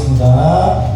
부르겠습니다.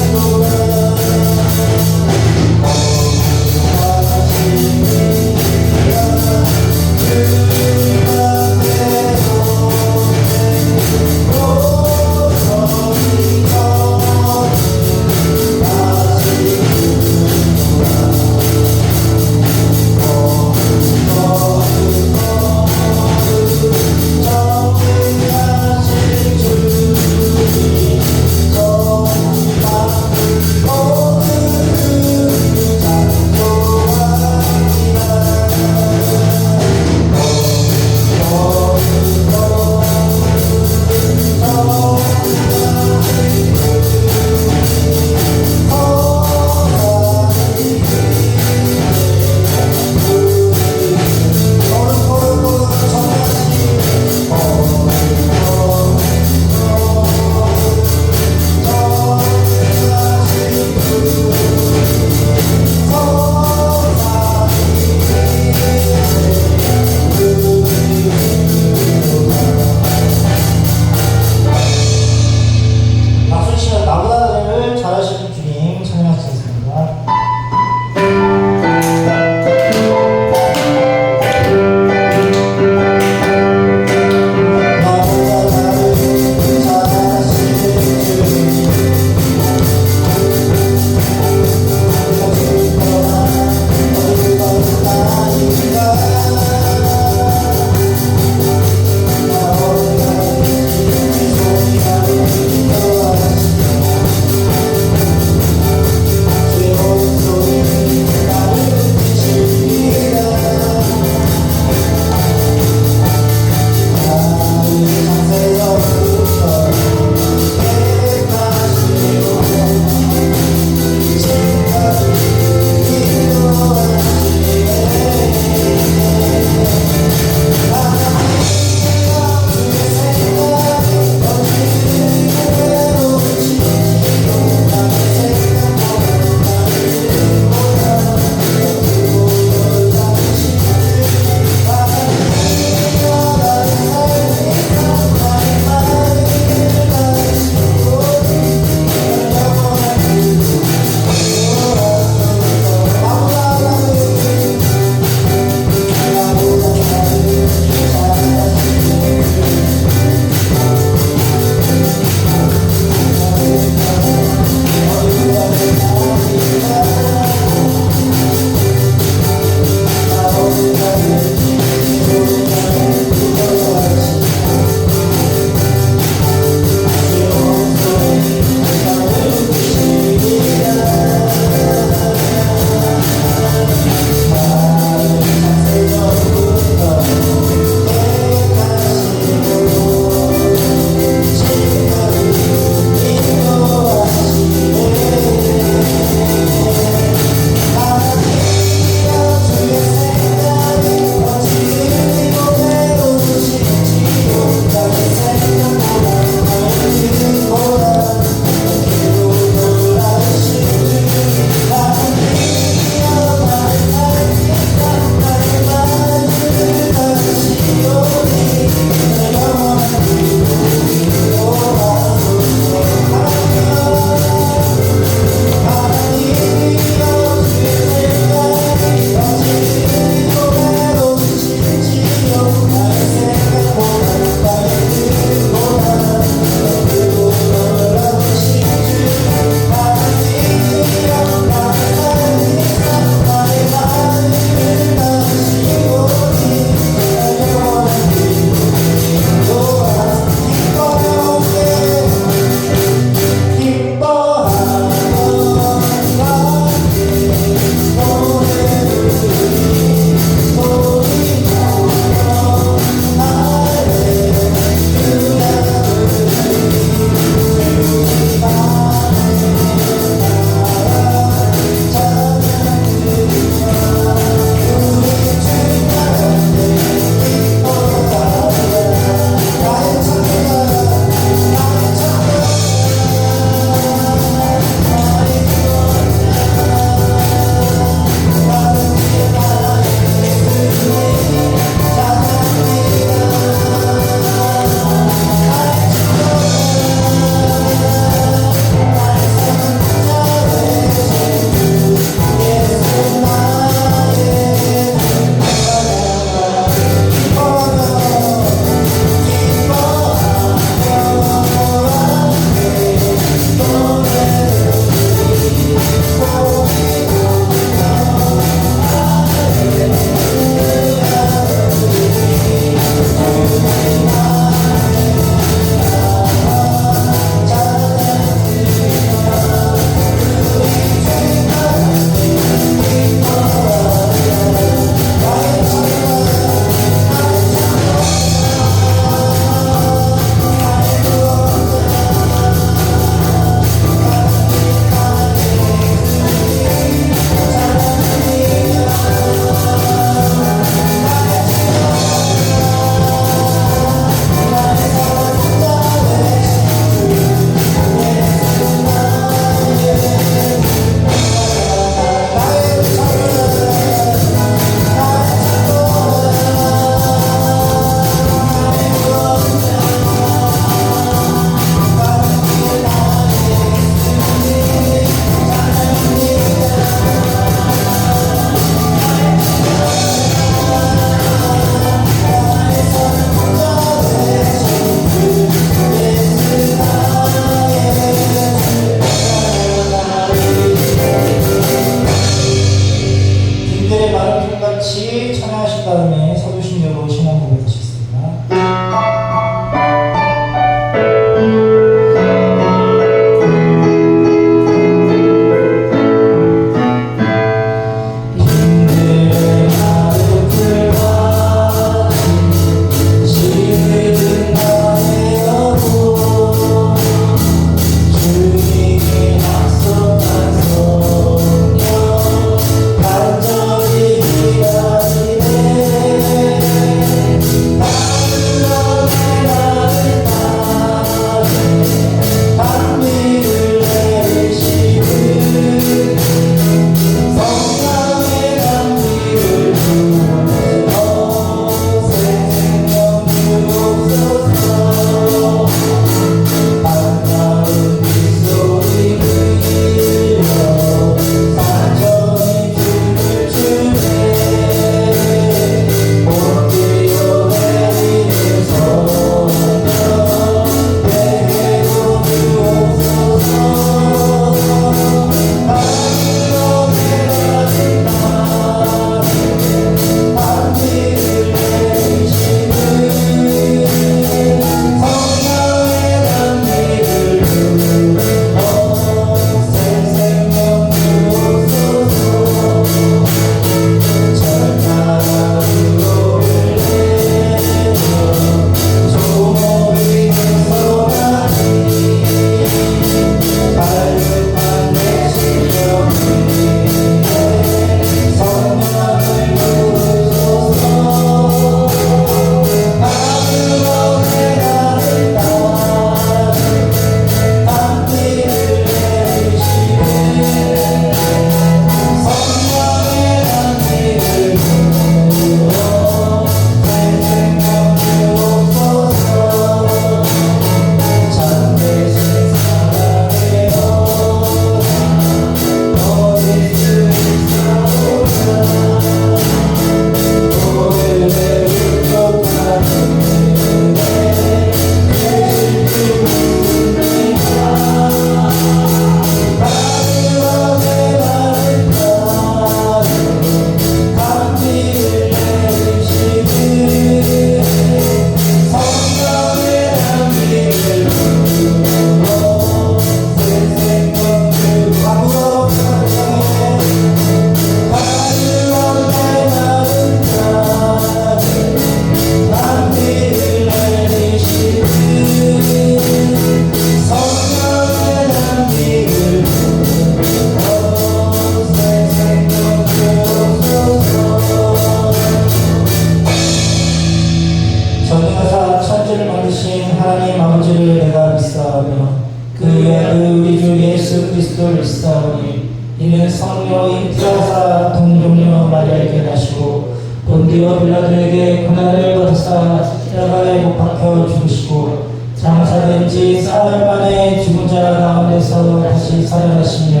천지를 만드신 하나님 아버지를 내가 믿사오며 그 외아들 우리 주 예수 그리스도를 믿사오니 이는 성령 인티하사 동정녀 마리아에게 나시고 본디오 빌라도에게 고난을 받으사 십자가에 못 박혀 죽으시고 장사된 지 사흘 만에 죽은 자 가운데서 다시 살아나시며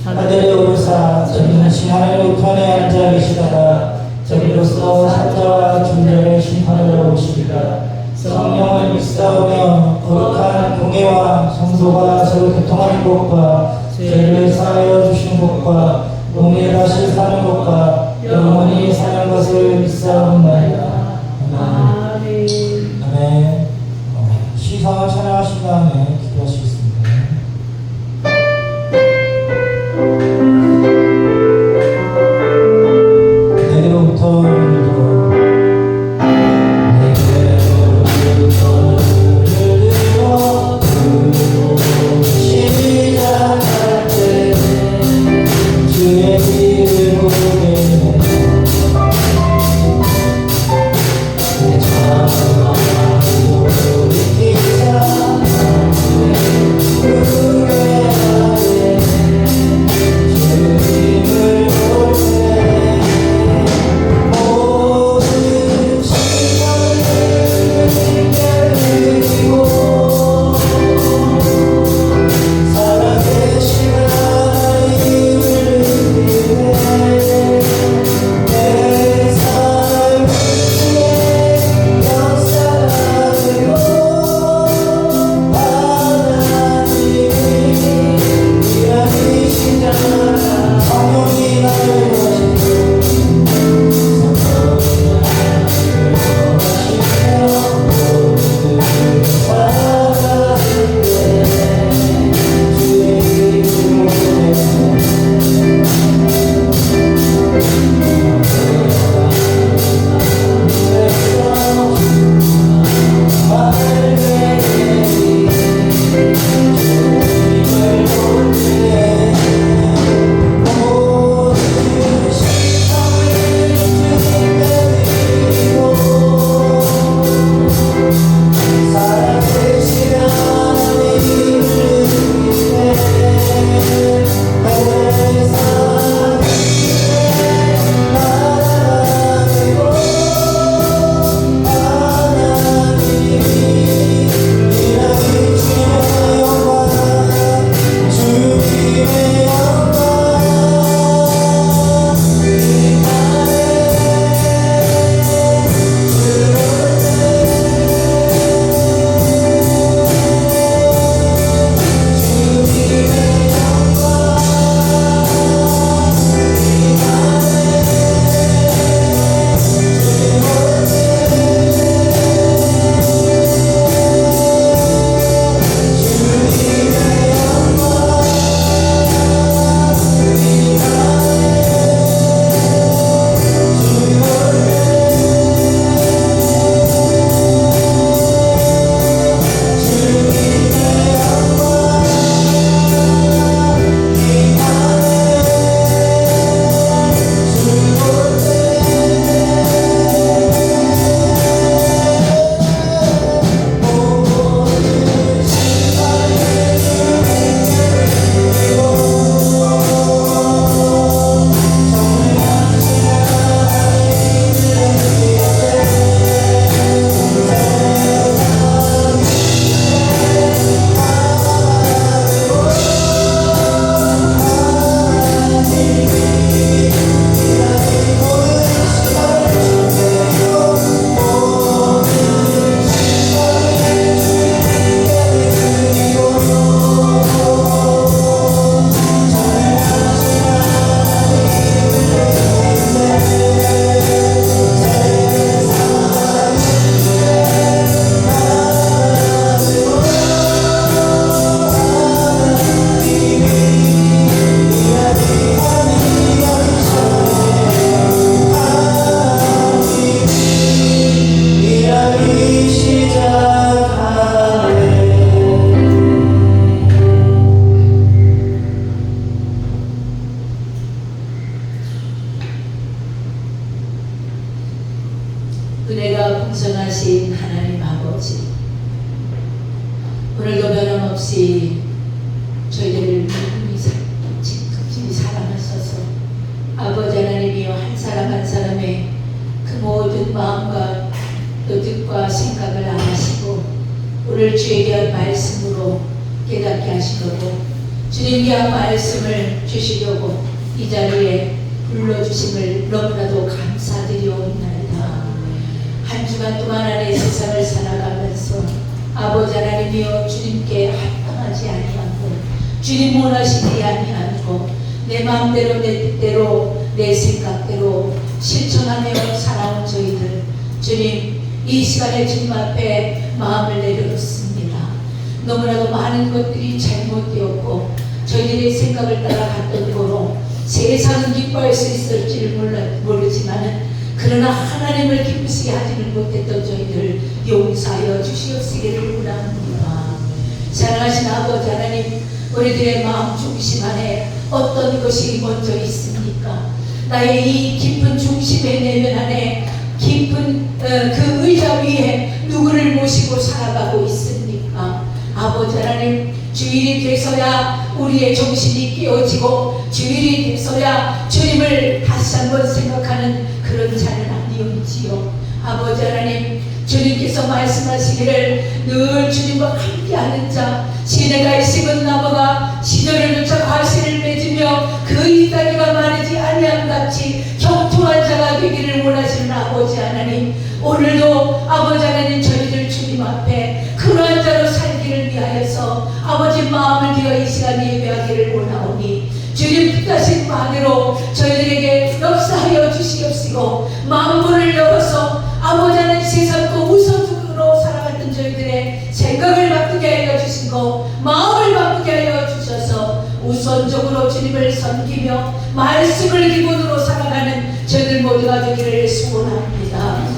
하늘에 오르사 전능하신 하나님 우편에 앉아 계시다가 저리로서 산자와 존재를 심판하러 오시리라. 성령을 믿사오며 거룩한 공예와 성도가 서로 교통하는 것과 죄를 사하여 주시는 것과 몸에 다시 사는 것과 영원히 사는 것을 믿사옵나이다. 아멘. 아멘. 시상을 찬양하신 다음에 기도하시겠습니다. 내게로부터 시작할 때 주의 길을 보게 오늘도 변함없이 저희들을 극진히 사랑하셔서 아버지 하나님이여 한 사람 한 사람의 그 모든 마음과 뜻과 생각을 아시고 오늘 주에게 한 말씀으로 깨닫게 하시려고 주님께 한 말씀을 주시려고 이 자리에 불러주심을 너무나도 감사드리옵나이다. 한 주간 동안 안에 세상을 살아가면서 아버지 하나님이여 주님께 합당하지 아니하고 주님 원하시지 아니하고 내 마음대로 내 뜻대로 내 생각대로 실천하며 살아온 저희들 주님 이 시간에 주님 앞에 마음을 내려놓습니다. 너무나도 많은 것들이 잘못되었고 저희들의 생각을 따라 갔던 거로 세상은 기뻐할 수 있을지를 모르지만 그러나 하나님을 기쁘시게 하지는 못했던 저희들 용서하여 주시옵시기를 원합니다. 사랑하신 아버지 하나님, 우리들의 마음 중심 안에 어떤 것이 먼저 있습니까? 나의 이 깊은 중심의 내면 안에 깊은 그 의자 위에 누구를 모시고 살아가고 있습니까? 아버지 하나님, 주일이 돼서야 우리의 정신이 깨어지고 주일이 돼서야 주님을 다시 한번 생각하는 그런 자는 아니온지요. 아버지 하나님, 주님께서 말씀하시기를 늘 주님과 함께하는 자 시내가 식은 나무가 시절을 쫓아 과실을 맺으며 그 잎사귀가 마르지 아니함 같이 형통한 자가 되기를 원하시는 아버지 하나님, 오늘도 아버지 하나님 저희들 주님 앞에 그러한 자로 살기를 위하여서 아버지 마음을 비워 이 시간에 예배하기를 원하오니 주님 뜻하신 바대로 저희들에게 역사하여 주시옵시고 마음문을 열어서 아버지 하나님 세상과 우선적으로 살아갔던 저희들의 생각을 바꾸게 하여 주시고 마음을 바꾸게 하여 주셔서 우선적으로 주님을 섬기며 말씀을 기본으로 살아가는 저희들 모두가 되기를 소원합니다.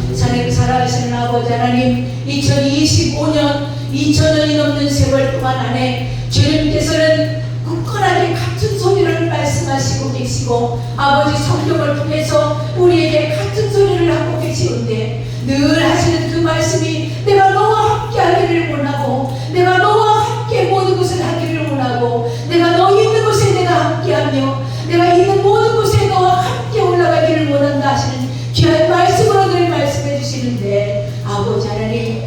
살아가시는 아버지 하나님, 2025년 2000년이 넘는 세월 동안 안에 주님께서는 굳건하게 같은 소리를 말씀하시고 계시고 아버지 성경을 통해서 우리에게 같은 소리를 하고 계시는데 늘 하시는 그 말씀이 내가 너와 함께 하기를 원하고 내가 너와 함께 모든 것을 하기를 원하고 내가 너 있는 곳에 내가 함께하며 내가 있는 모든 곳에 너와 함께 올라가기를 원한다 하시는 귀한 말씀으로 늘 말씀해 주시는데 아버지 하나님,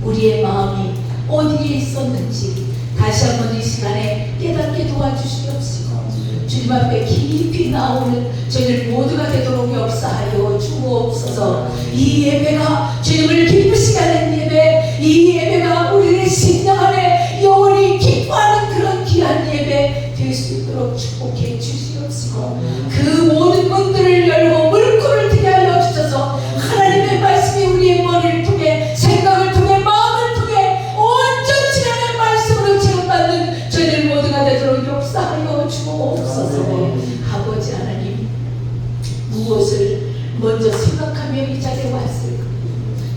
우리의 마음이 어디에 있었는지 다시 한번 이 시간에 깨닫게 도와주시옵시고 주님 앞에 깊이 나오는 저희들 모두가 되도록 역사하여 주옵소서. 이 예배가 주님을 기쁘시게 하는 예배, 이 예배가 우리의 심령 안에 영원히 기뻐하는 그런 귀한 예배 될 수 있도록 축복해 주시옵시고 그 모든 문들을 열고 물꼬를 트게 하여 주셔서 하나님의 말씀이 우리의 머리를 통해 생각을 통해 마음을 통해 온전치 않은 말씀으로 채움받는 저희들 모두가 되도록 역사하여 주옵소서. 아버지 하나님, 무엇을 먼저 생각하며 이 자리에 왔을까?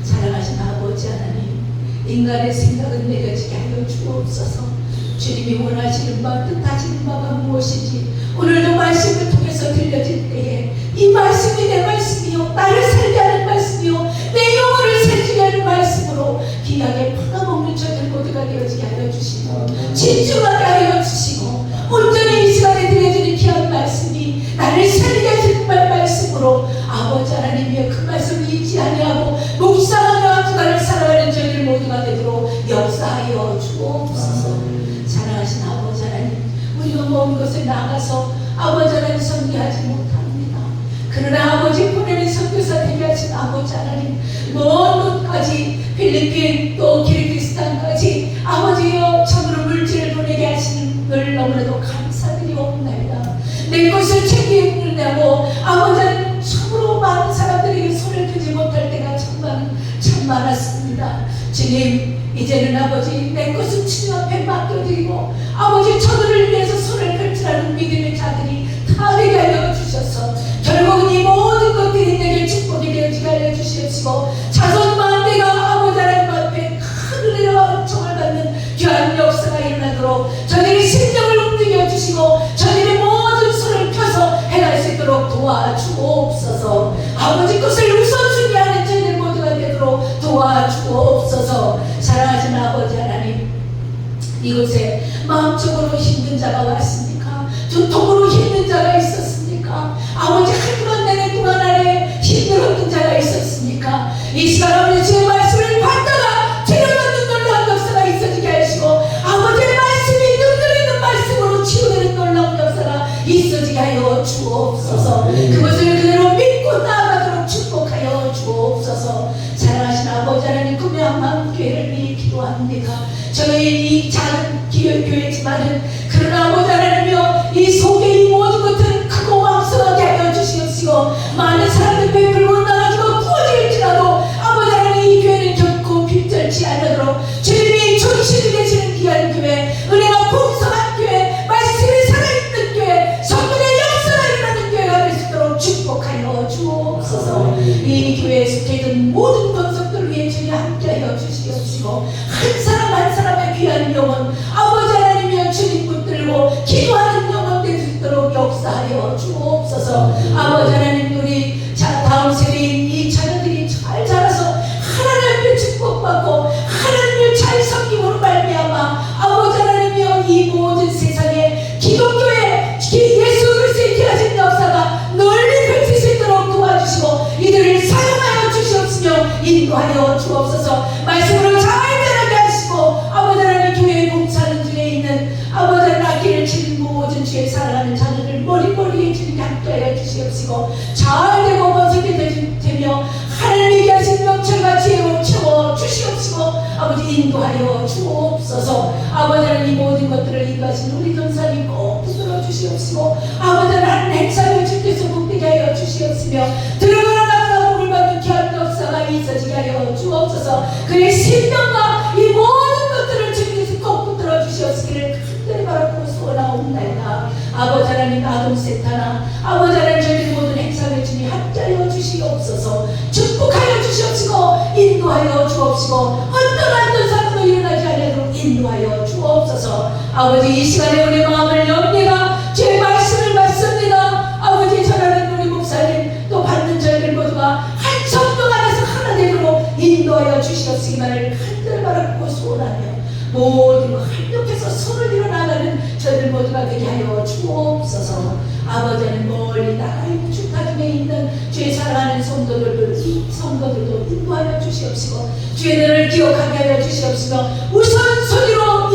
사랑하신 아버지 하나님, 인간의 생각은 내려지게 하여 주옵소서. 주님이 원하시는 바 뜻하시는 바가 무엇인지 오늘도 말씀을 통해서 들려질 때에 이 말씀이 내 말씀이요 나를 살게 하는 말씀이요 내 영혼을 살게 하는 말씀으로 귀하게 팔아먹는 저들 모두가 되어지게 하여 주시고 진중하게 하여 주시고 온전히 이 시간에 들려지는 귀한 말씀이 나를 살게 하시는 말씀으로 아버지 하나님의 그 말씀을 잊지 아니하고 묵상하며 주간을 살아가는 저희들 모두가 되도록 역사하여 주옵소서. 사랑하신 아버지 하나님, 우리가 먼 곳에 나가서 아버지 하나님 섬기하지 못합니다. 그러나 아버지 보내는 선교사 되게 하신 아버지 하나님, 먼 곳까지 필리핀 또 키르기스탄까지 아버지여 참으로 물질을 보내게 하시는 걸 너무나도 감사드리옵나이다. 내 것을 챙기려고 아버지 하나님 참으로 많은 사람들에게 손을 들지 못할 때가 참 많았습니다. 주님, 이제는 아버지 내 것을 주님 앞에 맡겨드리고 아버지 저들을 위해서 손을 펼치라는 믿음의 자들이 다 되게 하여 주셔서 결국은 이 모든 것들이 내게 축복이 되어지게 하여 주시옵시고 자손 만대가 아버지 하나님 앞에 큰 은혜와 은총을 받는 귀한 역사가 일어나도록 저들의 심령을 움직여 주시고 저들의 모든 손을 펴서 행할 수 있도록 도와주옵소서. 아버지 것을 우선순위하는 저희들 모두가 되도록 도와주옵소서. 사랑하신 아버지 하나님, 이곳에 마음적으로 힘든 자가 왔습니까? 두통으로 힘든 자가 있었습니까? 아버지 한 주간 내내 동안 안에 힘들었던 자가 있었습니까? 이 시간 아버지 주의 말씀을 받다가 치료받는 놀라운 역사가 있어지게 하시고 아버지의 말씀이 능력 있는 말씀으로 치유되는 놀라운 역사가 있어지게 하여 주옵소서. 그것을 그대로 믿고 나아가도록 축복하여 주옵소서. 사랑하신 아버지 하나님, 꿈의 한마음교회를 위해 기도합니다. 저희 이 작은 교회지만은 그러나 아버지 하나님이여 이 속에 이 모든 것들은 크고 왕성하게 하여 주시옵시고 많은 사람들 베풀고 나눠주고 구워질지라도 아버지 하나님 이 교회는 결코 빈절치 않도록 주님이 중심이 되시는 귀한 교회, 은혜가 풍성한 교회, 말씀이 살아있는 교회, 성령의 역사가 일어나는 교회가 될 수 있도록 축복하여 주옵소서. 이 교회에 속해있는 모든 권속들을 위해 주님 함께하여 주시옵시고 한 사람 한 사람의 귀한 영혼 아버지 하나님이여 주님 붙들고 기도하는 영혼 될 수 있도록 역사하여 주옵소서. 아버지 하나님, 우리 다음 세대인 이 자녀들이 잘 자라서 하나님 앞에 축복받고 하나님을 잘 섬김으로 말미암아 아버지 하나님이여 이 모든 세상에 기독교의 예수 그리스도의 귀하신 역사가 널리 펼칠 수 있도록 도와주시고 이들을 사용하여 주시옵시며 인도하여 주옵소서. 말씀으로 잘 자라게 하시고 아버지 하나님 교회에 봉사하는 중에 있는 아버지 하나님 악기를 치는 모든 주에 살아가는 자녀들 머리머리에 주님께 함께하여 주시옵시고 잘되고 번성이 되며 하나님에게 하신 명철과 지혜로 채워 주시옵시고 아버지 인도하여 주옵소서. 아버지 하나님 이 모든 것들을 인도하신 우리 전사님 꼭 붙들어 주시옵시고 아버지 하나님 행사를 주께서 복되게 하여 주시옵시며 들어가나 나가나 복을 받는 귀한 역사가 있어지게 하여 주옵소서. 그의 신명과 이 모든 것들을 주님께서 꼭 붙들어 주시옵시기를 간절히 바라고 소원하옵나이다. 아버지 하나님 아동센터나 아버지 하나님 저희 모든 행사를 주님 함께하여 주시옵소서. 축복하여 주시옵시고 인도하여 주옵시고 어떤 사건도 일어나지 않도록 인도하여 주옵소서. 아버지 이 시간에 우리 마음을 엽니다. 주의 말씀을 받습니다. 아버지 전하는 우리 목사님 또 받는 저희들 모두가 한 성도 안에서 하나 되도록 인도하여 주시옵시기만을 간절히 바라고 소원하며 모든 합력해서 손을 일어나가는 저희들 모두가 되게 하여 주옵소서. 아버지는 멀리 나라의 주타 중에 있는 주의 사랑하는 성도들도 인도하여 주시옵시고 주의들을 기억하게 하여 주시옵시며 우선순위로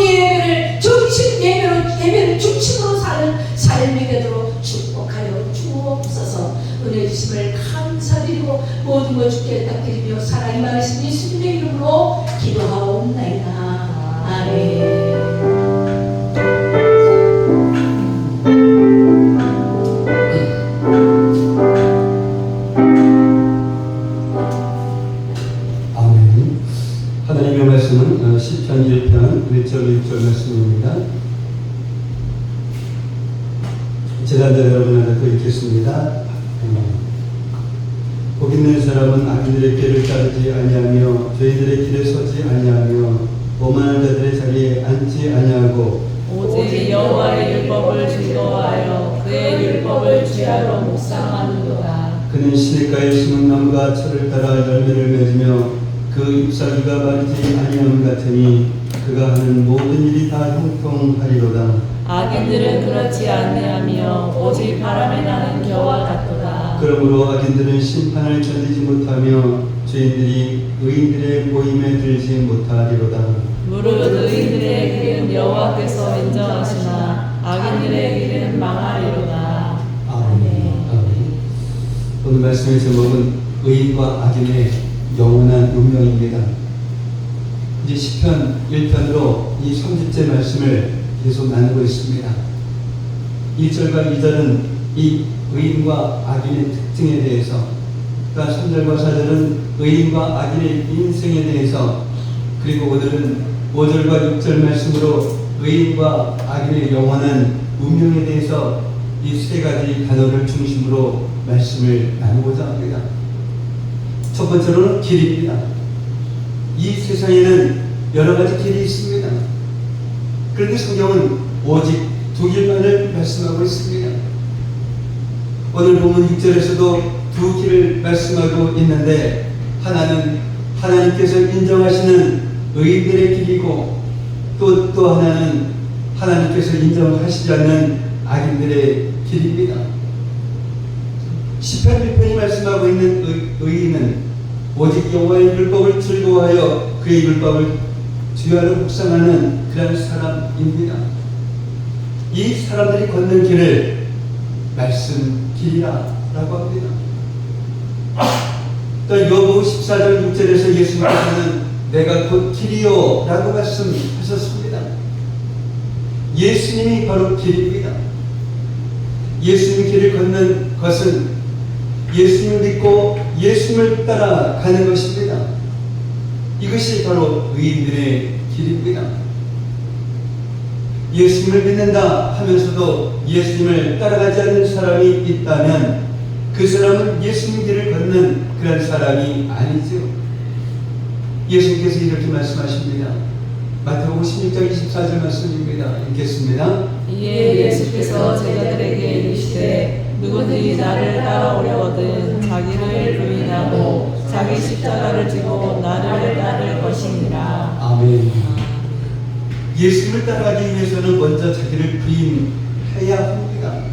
예배를 중심으로 사는 삶이 되도록 축복하여 주옵소서. 은혜 주심을 감사드리고 모든 것 주께 닦드리며 사랑이 많으신 예수님의 이름으로 기도하옵나이다. 아멘. 하나님의 말씀은 시편 1편 1절 6절 말씀입니다. 제자들 여러분한테 읽겠습니다. 복 있는 사람은 악인들의 길을 따르지 아니하며 죄인들의 길에 서지 아니하며 오만한 자들의 자리에 앉지 아니하고 오직 여호와의 율법을 즐거워하여 그의 율법을 주야로 묵상하는도다. 그는 시냇가에 심은 나무가 철을 따라 열매를 맺으며 그 잎사귀가 마르지 아니함 같으니 그가 하는 모든 일이 다 형통하리로다. 악인들은 그렇지 아니하며 오직 바람에 나는 겨와 같도다. 그러므로 악인들은 심판을 견디지 못하며 죄인들이 의인들의 모임에 들지 못하리로다. 무릇 의인들의 길은 여호와께서 인정하시나 악인들의 길은 망하리로다. 아멘. 오늘 말씀의 제목은 의인과 악인의 영원한 운명입니다. 이제 시편 1편으로 이 30제 말씀을 계속 나누고 있습니다. 1절과 2절은 이 의인과 악인의 특징에 대해서, 그러니까 3절과 4절은 의인과 악인의 인생에 대해서, 그리고 오늘은 5절과 6절 말씀으로 의인과 악인의 영원한 운명에 대해서 이 세 가지 단어를 중심으로 말씀을 나누고자 합니다. 첫 번째로는 길입니다. 이 세상에는 여러 가지 길이 있습니다. 그런데 성경은 오직 두 길만을 말씀하고 있습니다. 오늘 본문 6절에서도 두 길을 말씀하고 있는데, 하나는 하나님께서 인정하시는 의인들의 길이고 또 하나는 하나님께서 인정하시지 않는 악인들의 길입니다. 시편 1편이 말씀하고 있는 의인은 오직 여호와의 율법을 즐거워하여 그의 율법을 주야로 묵상하는 그런 사람입니다. 이 사람들이 걷는 길을 말씀 길이라고 합니다. 또 요한복음 14장 6절에서 예수님께서는 내가 곧 길이요 라고 말씀하셨습니다. 예수님이 바로 길입니다. 예수님 길을 걷는 것은 예수님을 믿고 예수님을 따라가는 것입니다. 이것이 바로 의인들의 길입니다. 예수님을 믿는다 하면서도 예수님을 따라가지 않는 사람이 있다면 그 사람은 예수님 길을 걷는 그런 사람이 아니죠. 예수님께서 이렇게 말씀하십니다. 마태복음 16장 24절 말씀입니다. 읽겠습니다. 이에 예수께서 제자들에게 이르시되 누구든지 나를 따라오려거든 자기를 부인하고 자기 십자가를 지고 나를 따를 것이니라. 아멘. 예수님을 따라가기 위해서는 먼저 자기를 부인해야 합니다.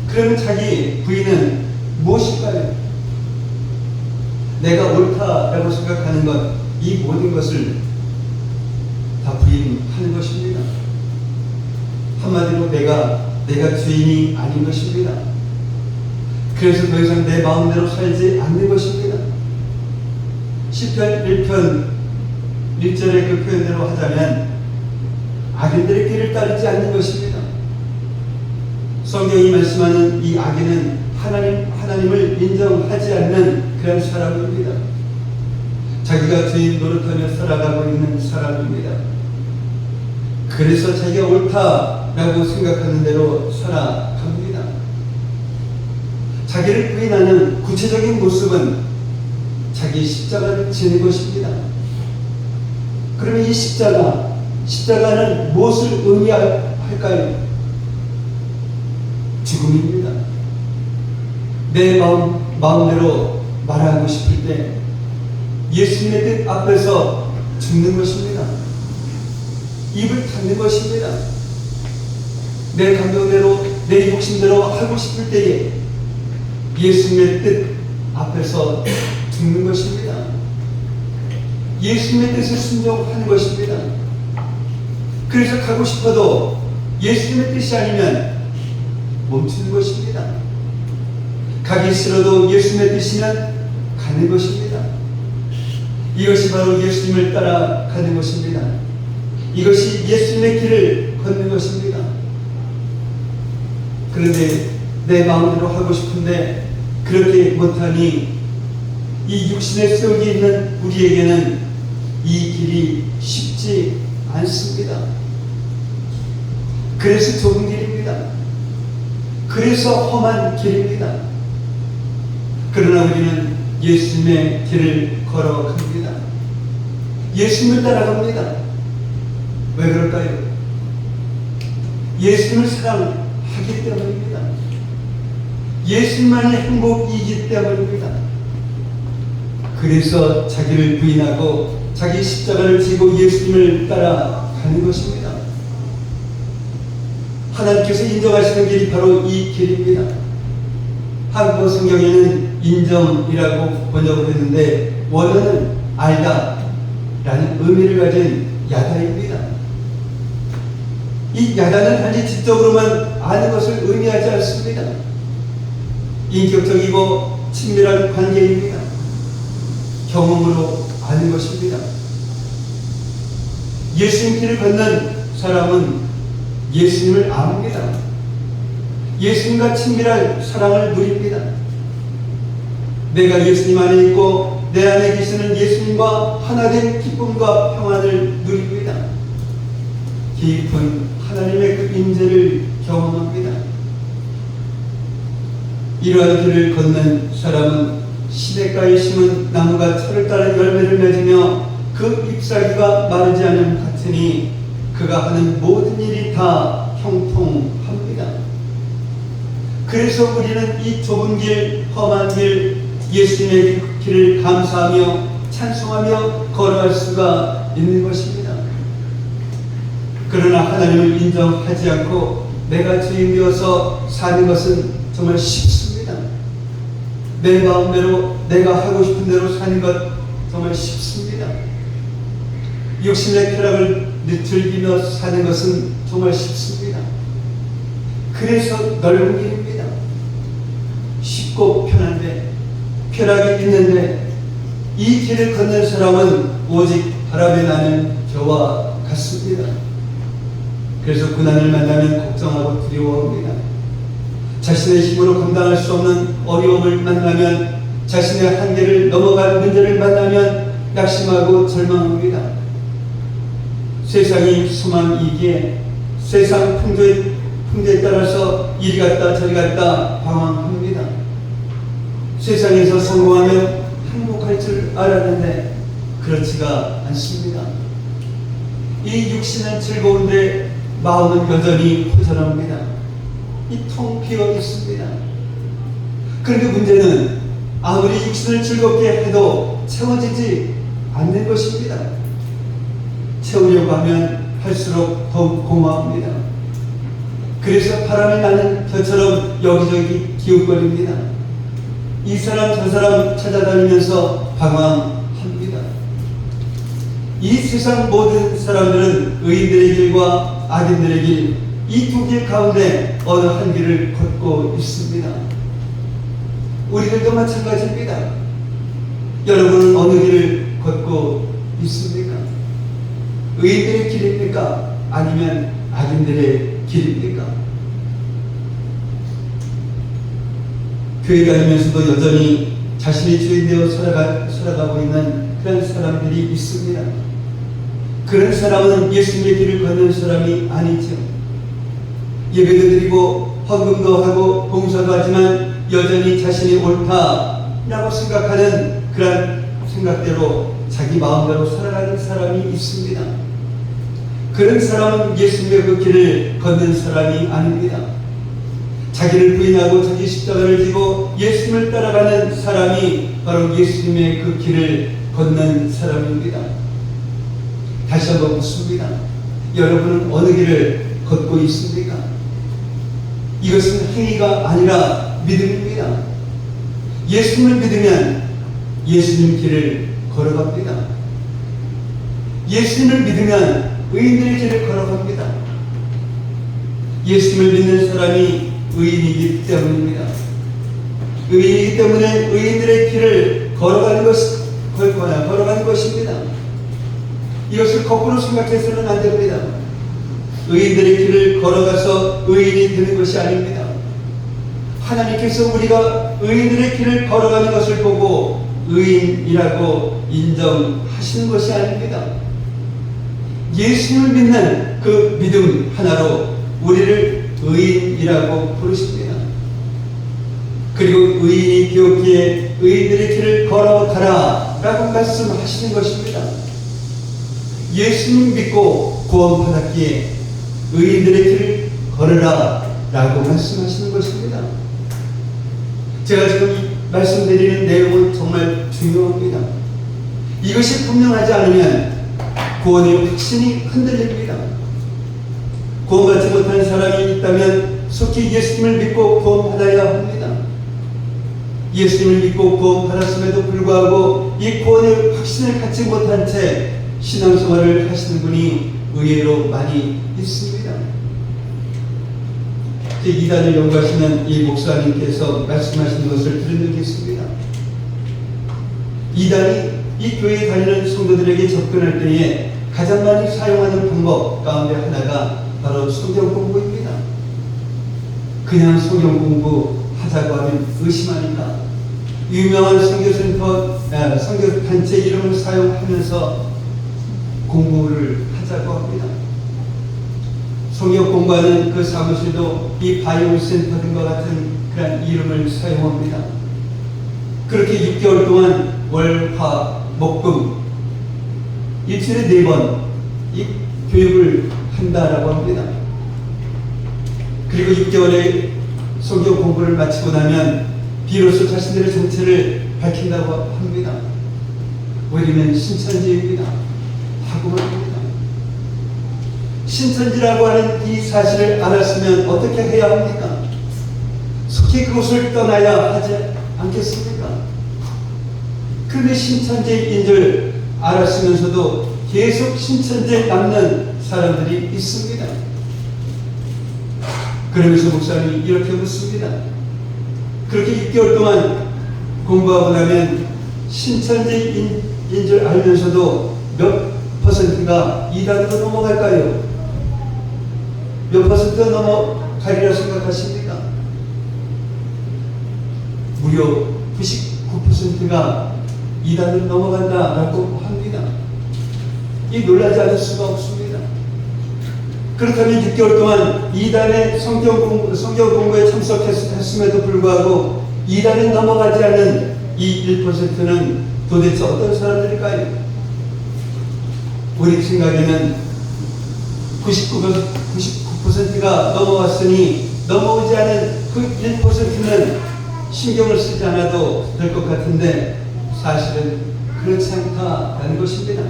그러면 자기 부인은 무엇일까요? 내가 옳다라고 생각하는 것, 이 모든 것을 다 부인하는 것입니다. 한마디로 내가 주인이 아닌 것입니다. 그래서 더 이상 내 마음대로 살지 않는 것입니다. 시편 1편 1절의 그 표현대로 하자면 악인들의 길을 따르지 않는 것입니다. 성경이 말씀하는 이 악인은 하나님을 인정하지 않는 그런 사람입니다. 자기가 주인 노릇하며 살아가고 있는 사람입니다. 그래서 자기가 옳다라고 생각하는 대로 살아갑니다. 자기를 부인하는 구체적인 모습은 자기 십자가를 지는 것입니다. 그러면 이 십자가는 무엇을 의미할까요? 죽음입니다. 내 마음대로 말하고 싶을 때 예수님의 뜻 앞에서 죽는 것입니다. 입을 닫는 것입니다. 내 감정대로 내 욕심대로 하고 싶을 때에 예수님의 뜻 앞에서 죽는 것입니다. 예수님의 뜻을 순종하는 것입니다. 그래서 가고 싶어도 예수님의 뜻이 아니면 멈추는 것입니다. 가기 싫어도 예수님의 뜻이면 가는 것입니다. 이것이 바로 예수님을 따라가는 것입니다. 이것이 예수님의 길을 걷는 것입니다. 그런데 내 마음대로 하고 싶은데 그렇게 못하니 이 육신의 속에 있는 우리에게는 이 길이 쉽지 않습니다. 그래서 좁은 길입니다. 그래서 험한 길입니다. 그러나 우리는 예수님의 길을 걸어갑니다. 예수님을 따라갑니다. 왜 그럴까요? 예수님을 사랑하기 때문입니다. 예수님만이 행복이기 때문입니다. 그래서 자기를 부인하고 자기 십자가를 지고 예수님을 따라가는 것입니다. 하나님께서 인정하시는 길이 바로 이 길입니다. 한국어 성경에는 인정이라고 번역을 했는데 원어는 알다 라는 의미를 가진 야다입니다. 이 야다는 단지 지적으로만 아는 것을 의미하지 않습니다. 인격적이고 친밀한 관계입니다. 경험으로 아는 것입니다. 예수님 길을 걷는 사람은 예수님을 압니다. 예수님과 친밀한 사랑을 누립니다. 내가 예수님 안에 있고 내 안에 계시는 예수님과 하나된 기쁨과 평안을 누립니다. 깊은 하나님의 그 임재를 경험합니다. 이러한 길을 걷는 사람은 시냇가에 심은 나무가 철을 따라 열매를 맺으며 그 잎사귀가 마르지 않음 같으니 그가 하는 모든 일이 다 형통합니다. 그래서 우리는 이 좁은 길, 험한 길, 예수님의 길을 감사하며 찬송하며 걸어갈 수가 있는 것입니다. 그러나 하나님을 인정하지 않고 내가 주인 되어서 사는 것은 정말 쉽습니다. 내 마음대로 내가 하고 싶은 대로 사는 것 정말 쉽습니다. 욕심의 쾌락을 즐기며 사는 것은 정말 쉽습니다. 그래서 넓은 길입니다. 쉽고 편한데, 쾌락이 있는데, 이 길을 걷는 사람은 오직 바람에 나는 겨와 같습니다. 그래서 고난을 만나면 걱정하고 두려워합니다. 자신의 힘으로 감당할 수 없는 어려움을 만나면, 자신의 한계를 넘어갈 문제를 만나면 낙심하고 절망합니다. 세상이 소망이기에 세상 풍조에 따라서 이리 갔다 저리 갔다 방황합니다. 세상에서 성공하면 행복할 줄 알았는데 그렇지가 않습니다. 이 육신은 즐거운데 마음은 여전히 허전합니다. 이 텅 비어 있습니다. 그런데 문제는 아무리 육신을 즐겁게 해도 채워지지 않는 것입니다. 채우려고 하면 할수록 더욱 공허합니다. 그래서 바람이 나는 벼처럼 여기저기 기웃거립니다. 이 사람 저 사람 찾아다니면서 방황합니다. 이 세상 모든 사람들은 의인들의 길과 악인들의 길, 이 두 길 가운데 어느 한 길을 걷고 있습니다. 우리들도 마찬가지입니다. 여러분은 어느 길을 걷고 있습니까? 의인들의 길입니까? 아니면 악인들의 길입니까? 교회 다니면서도 여전히 자신이 주인 되어 살아가고 있는 그런 사람들이 있습니다. 그런 사람은 예수님의 길을 걷는 사람이 아니죠. 예배도 드리고 헌금도 하고 봉사도 하지만 여전히 자신이 옳다라고 생각하는 그런 생각대로 자기 마음대로 살아가는 사람이 있습니다. 그런 사람은 예수님의 그 길을 걷는 사람이 아닙니다. 자기를 부인하고 자기 십자가를 지고 예수님을 따라가는 사람이 바로 예수님의 그 길을 걷는 사람입니다. 다시 한번 묻습니다. 여러분은 어느 길을 걷고 있습니까? 이것은 행위가 아니라 믿음입니다. 예수님을 믿으면 예수님 길을 걸어갑니다. 예수님을 믿으면 의인들의 길을 걸어갑니다. 예수님을 믿는 사람이 의인이기 때문입니다. 의인이기 때문에 의인들의 길을 걸어가는 것입니다. 이것을 거꾸로 생각해서는 안 됩니다. 의인들의 길을 걸어가서 의인이 되는 것이 아닙니다. 하나님께서 우리가 의인들의 길을 걸어가는 것을 보고 의인이라고 인정하시는 것이 아닙니다. 예수님을 믿는 그 믿음 하나로 우리를 의인이라고 부르십니다. 그리고 의인이 되었기에 의인들의 길을 걸어가라 라고 말씀하시는 것입니다. 예수님 믿고 구원받았기에 의인들의 길을 걸으라 라고 말씀하시는 것입니다. 제가 지금 말씀드리는 내용은 정말 중요합니다. 이것이 분명하지 않으면 구원의 확신이 흔들립니다. 구원받지 못한 사람이 있다면 속히 예수님을 믿고 구원받아야 합니다. 예수님을 믿고 구원받았음에도 불구하고 이 구원의 확신을 갖지 못한 채 신앙생활을 하시는 분이 의외로 많이 있습니다. 이단을 연구하시는 이 목사님께서 말씀하시는 것을 들은 적이 있습니다. 이단이 이 교회에 다니는 성도들에게 접근할 때에 가장 많이 사용하는 방법 가운데 하나가 바로 성경 공부입니다. 그냥 성경 공부 하자고 하면 의심하니까 유명한 선교센터, 선교단체 이름을 사용하면서 공부를 하자고 합니다. 성경 공부하는 그 사무실도 이 바이올 센터 등과 같은 그런 이름을 사용합니다. 그렇게 6개월 동안 월, 화, 목, 금 일주일에 4번 이 교육을 한다라고 합니다. 그리고 6개월의 성경 공부를 마치고 나면 비로소 자신들의 정체를 밝힌다고 합니다. 왜냐면 신천지입니다. 하고만 합니다. 신천지라고 하는 이 사실을 알았으면 어떻게 해야 합니까? 속히 그곳을 떠나야 하지 않겠습니까? 그런데 신천지인 줄 알았으면서도 계속 신천지에 남는 사람들이 있습니다. 그러면서 목사님이 이렇게 묻습니다. 그렇게 6개월 동안 공부하고 나면 신천지인 줄 알면서도 몇 퍼센트가 이단으로 넘어갈까요? 몇 퍼센트가 넘어가리라 생각하십니까? 무려 99%가 이단으로 넘어간다라고 합니다. 이 놀라지 않을 수가 없습니다. 그렇다면 6개월 동안 이단의 성경 공부에 참석했음에도 불구하고 이단에 넘어가지 않는 이 1%는 도대체 어떤 사람들일까요? 우리 생각에는 99%가 넘어왔으니 넘어오지 않은 그 1%는 신경을 쓰지 않아도 될 것 같은데 사실은 그렇지 않다는 것입니다.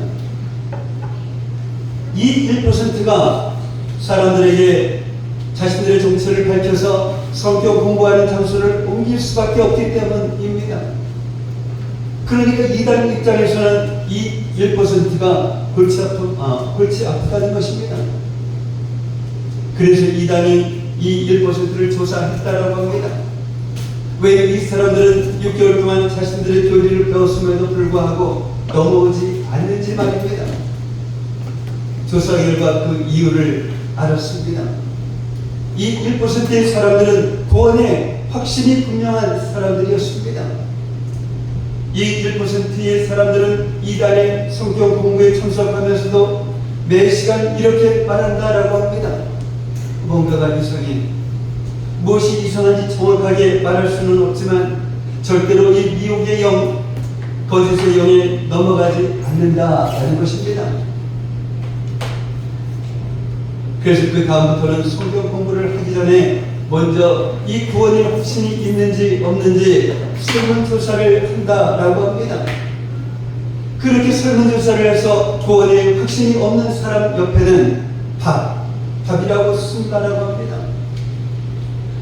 이 1%가 사람들에게 자신들의 정체를 밝혀서 성경 공부하는 장소를 옮길 수밖에 없기 때문입니다. 그러니까 이단 입장에서는 이 1%가 골치 아프다는 것입니다. 그래서 이단이 이 1%를 조사했다라고 합니다. 왜 이 사람들은 6개월 동안 자신들의 교리를 배웠음에도 불구하고 넘어오지 않는지 말입니다. 조사 결과 그 이유를 알았습니다. 이 1%의 사람들은 구원의 확신이 분명한 사람들이었습니다. 이 1%의 사람들은 이단의 성경 공부에 참석하면서도 매 시간 이렇게 말한다라고 합니다. 뭔가가 이상해. 무엇이 이상한지 정확하게 말할 수는 없지만 절대로 이 미혹의 영, 거짓의 영에 넘어가지 않는다라는 것입니다. 그래서 그 다음부터는 성경 공부를 하기 전에 먼저 이 구원의 확신이 있는지 없는지 설문조사를 한다라고 합니다. 그렇게 설문조사를 해서 구원의 확신이 없는 사람 옆에는 답이라고 쓴다라고 합니다.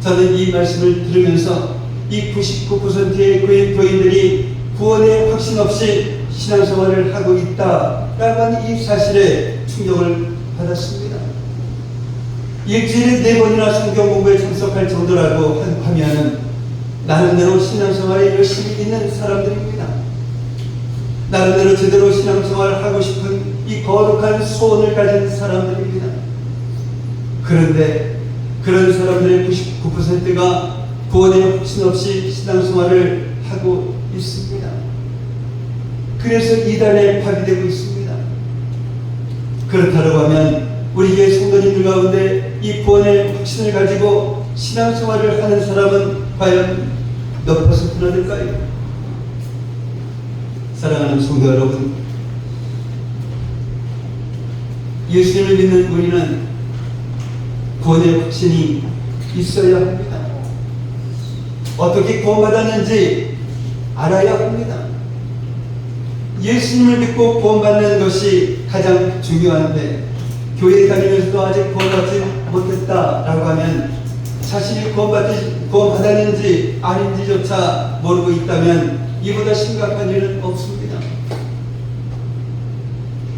저는 이 말씀을 들으면서 이 99%의 교인들이 구원의 확신 없이 신앙생활을 하고 있다라고 하는 이 사실에 충격을 받았습니다. 일주일에 4번이나 성경 공부에 참석할 정도라고 하면은 나름대로 신앙생활에 열심히 있는 사람들입니다. 나름대로 제대로 신앙생활을 하고 싶은 이 거룩한 소원을 가진 사람들입니다. 그런데 그런 사람들의 99%가 구원의 확신 없이 신앙생활을 하고 있습니다. 그래서 이단에 파비되고 있습니다. 그렇다고 하면 우리 교회 성도님들 가운데 이 구원의 확신을 가지고 신앙생활을 하는 사람은 과연 몇 퍼센트나 될까요? 사랑하는 성도 여러분, 예수님을 믿는 우리는 구원의 확신이 있어야 합니다. 어떻게 구원받았는지 알아야 합니다. 예수님을 믿고 구원받는 것이 가장 중요한데 교회 다니면서도 아직 구원받지 못했다라고 하면 자신이 구원받았는지 아닌지조차 모르고 있다면 이보다 심각한 일은 없습니다.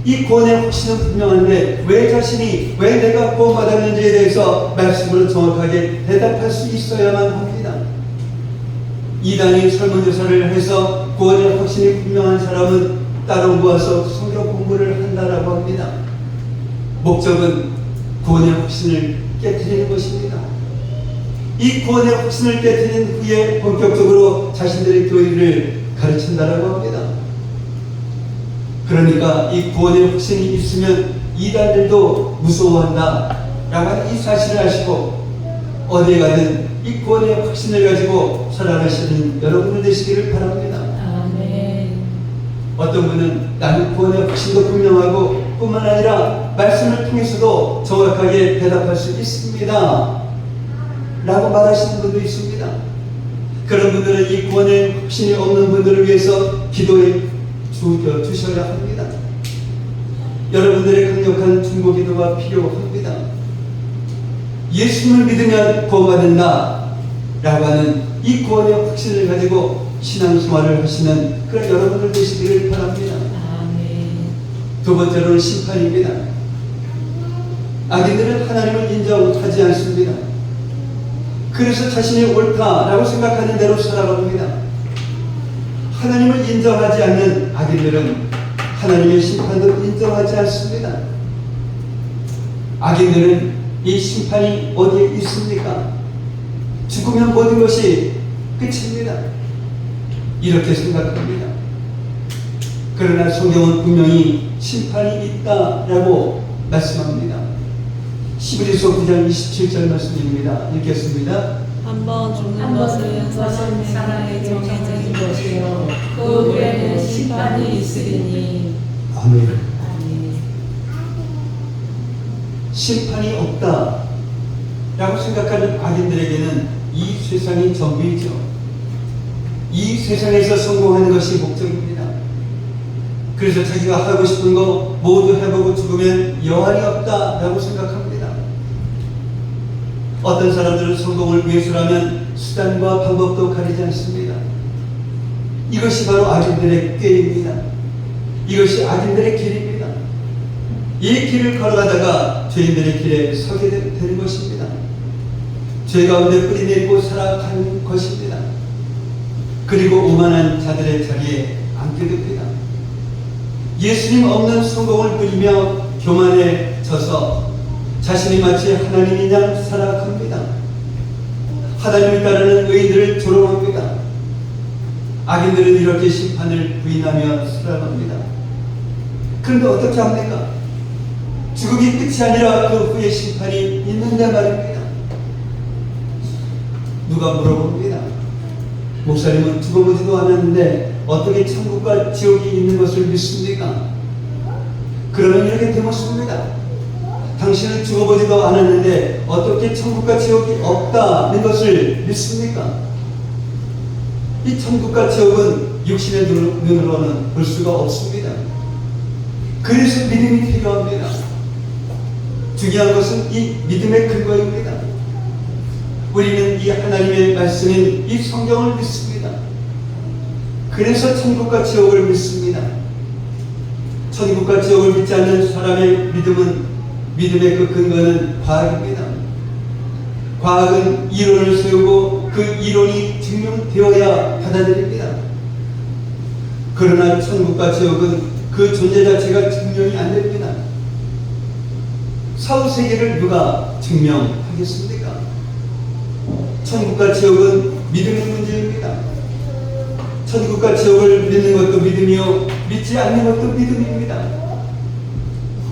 이 구원의 확신은 분명한데 왜 내가 구원받았는지에 대해서 말씀으로 정확하게 대답할 수 있어야만 합니다. 이단이 설문조사를 해서 구원의 확신이 분명한 사람은 따로 모아서 성경 공부를 한다라고 합니다. 목적은 구원의 확신을 깨트리는 것입니다. 이 구원의 확신을 깨트린 후에 본격적으로 자신들의 교리를 가르친다라고 합니다. 그러니까 이 구원의 확신이 있으면 이단들도 무서워한다 라고 하는 이 사실을 아시고 어디에 가든 이 구원의 확신을 가지고 살아가시는 여러분들 되시기를 바랍니다. 아멘. 어떤 분은 나는 구원의 확신도 분명하고 뿐만 아니라 말씀을 통해서도 정확하게 대답할 수 있습니다 라고 말하시는 분도 있습니다. 그런 분들은 이 구원의 확신이 없는 분들을 위해서 기도해 주셔야 합니다. 여러분들의 강력한 중보기도가 필요합니다. 예수님을 믿으면 구원받는다 라고 하는 이 구원의 확신을 가지고 신앙생활을 하시는 그런 여러분들 되시기를 바랍니다. 아멘. 두 번째로는 심판입니다. 악인들은 하나님을 인정하지 않습니다. 그래서 자신이 옳다라고 생각하는 대로 살아갑니다. 하나님을 인정하지 않는 악인들은 하나님의 심판도 인정하지 않습니다. 악인들은 이 심판이 어디에 있습니까? 죽으면 모든 것이 끝입니다. 이렇게 생각합니다. 그러나 성경은 분명히 심판이 있다라고 말씀합니다. 히브리서 9장 27절 말씀입니다. 읽겠습니다. 한번 죽는 것은 사람의 정해진 것이요 그 후에는 심판이 있으리니. 아멘. 아멘. 심판이 없다 라고 생각하는 악인들에게는 이 세상이 전부이죠. 이 세상에서 성공하는 것이 목적입니다. 그래서 자기가 하고 싶은 거 모두 해보고 죽으면 여한이 없다 라고 생각합니다. 어떤 사람들은 성공을 위해서라면 수단과 방법도 가리지 않습니다. 이것이 바로 악인들의 꾀입니다. 이것이 악인들의 길입니다. 이 길을 걸어가다가 죄인들의 길에 서게 되는 것입니다. 죄 가운데 뿌리내리고 살아가는 것입니다. 그리고 오만한 자들의 자리에 앉게 됩니다. 예수님 없는 성공을 누리며 교만해져서 자신이 마치 하나님인 양 살아갑니다. 하나님을 따르는 의인들을 조롱합니다. 악인들은 이렇게 심판을 부인하며 살아갑니다. 그런데 어떻게 합니까? 죽음이 끝이 아니라 그 후에 심판이 있는데 말입니다. 누가 물어봅니다. 목사님은 죽어보지도 않았는데 어떻게 천국과 지옥이 있는 것을 믿습니까? 그러면 이렇게 되묻습니다. 당신은 죽어보지도 않았는데 어떻게 천국과 지옥이 없다는 것을 믿습니까? 이 천국과 지옥은 육신의 눈으로는 볼 수가 없습니다. 그래서 믿음이 필요합니다. 중요한 것은 이 믿음의 근거입니다. 우리는 이 하나님의 말씀인 이 성경을 믿습니다. 그래서 천국과 지옥을 믿습니다. 천국과 지옥을 믿지 않는 사람의 믿음의 그 근거는 과학입니다. 과학은 이론을 세우고 그 이론이 증명되어야 받아들입니다. 그러나 천국과 지옥은 그 존재 자체가 증명이 안 됩니다. 사후세계를 누가 증명하겠습니까? 천국과 지옥은 믿음의 문제입니다. 천국과 지옥을 믿는 것도 믿음이요 믿지 않는 것도 믿음입니다.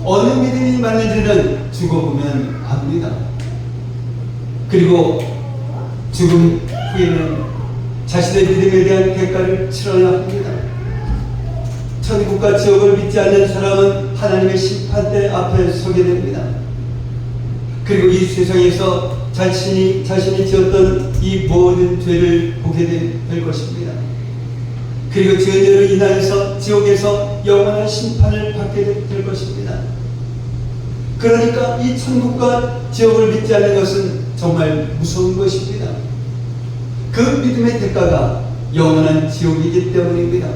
어느 믿음이 맞는지는 죽어보면 압니다. 그리고 죽음 후에는 자신의 믿음에 대한 대가를 치러야 합니다. 천국과 지옥을 믿지 않는 사람은 하나님의 심판대 앞에 서게 됩니다. 그리고 이 세상에서 자신이 지었던 이 모든 죄를 보게 될 것입니다. 그리고 지은 죄로 인하여서 지옥에서 영원한 심판을 받게 될 것입니다. 그러니까 이 천국과 지옥을 믿지 않는 것은 정말 무서운 것입니다. 그 믿음의 대가가 영원한 지옥이기 때문입니다.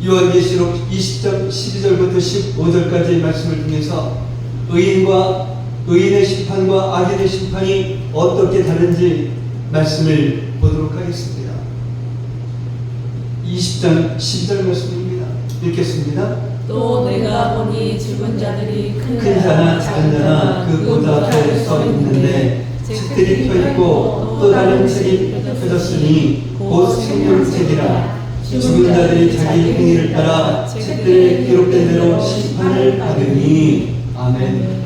요한계시록 20장 12절부터 15절까지의 말씀을 통해서 의인의 심판과 악인의 심판이 어떻게 다른지 말씀을 보도록 하겠습니다. 20장 12절 말씀입니다. 읽겠습니다. 또 내가 보니 죽은 자들이 큰 자나 작은 자나 그 보좌 앞에 서 있는데 책들이 펴있고 또 다른 책이 펴졌으니 곧 생명책이라. 죽은 자들이 자기 행위를 따라 책들에 기록된 대로 심판을 받으니. 아멘.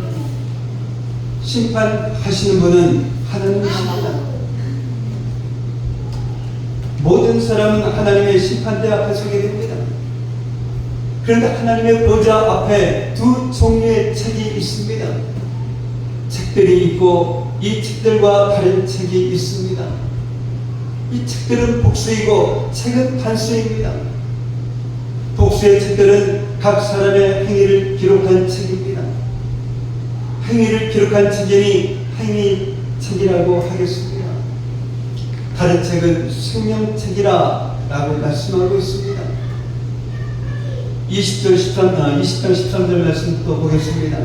심판하시는 분은 하나님이십니다. 모든 사람은 하나님의 심판대 앞에 서게 됩니다. 그런데 하나님의 보좌 앞에 두 종류의 책이 있습니다. 책들이 있고 이 책들과 다른 책이 있습니다. 이 책들은 복수이고 책은 단수입니다. 복수의 책들은 각 사람의 행위를 기록한 책입니다. 행위를 기록한 책이니 행위책이라고 하겠습니다. 다른 책은 생명책이라 라고 말씀하고 있습니다. 20장 13절 말씀 또 보겠습니다.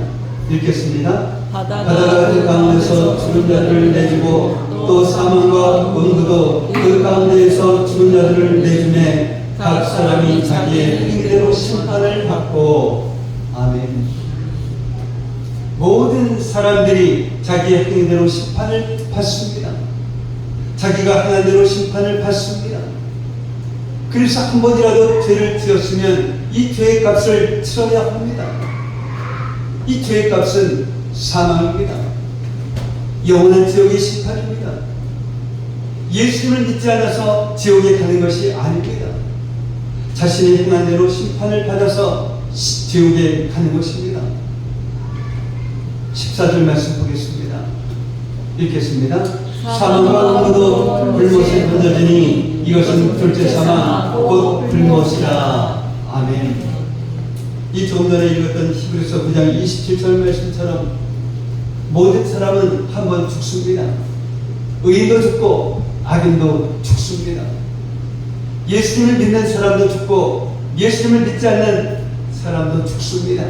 읽겠습니다. 바다가 그 가운데서 죽은 자들을 내주고 또 사망과 원수도 그 가운데에서 죽은 자들을 내주매 각 사람이 자기의 행위대로 심판을 받고. 아멘. 모든 사람들이 자기의 행위대로 심판을 받습니다. 자기가 행한 대로 심판을 받습니다. 그래서 한 번이라도 죄를 지었으면 이 죄의 값을 치러야 합니다. 이 죄의 값은 사망입니다. 영원한 지옥의 심판입니다. 예수님을 믿지 않아서 지옥에 가는 것이 아닙니다. 자신의 행한 대로 심판을 받아서 지옥에 가는 것입니다. 14절 말씀 보겠습니다. 읽겠습니다. 사망과 원수도 불못에 던져지니 이것은 둘째 사망 곧 불못이라. 아멘. 이 조금 전에 읽었던 히브리서 9장 27절 말씀처럼 모든 사람은 한 번 죽습니다. 의인도 죽고 악인도 죽습니다. 예수님을 믿는 사람도 죽고 예수님을 믿지 않는 사람도 죽습니다.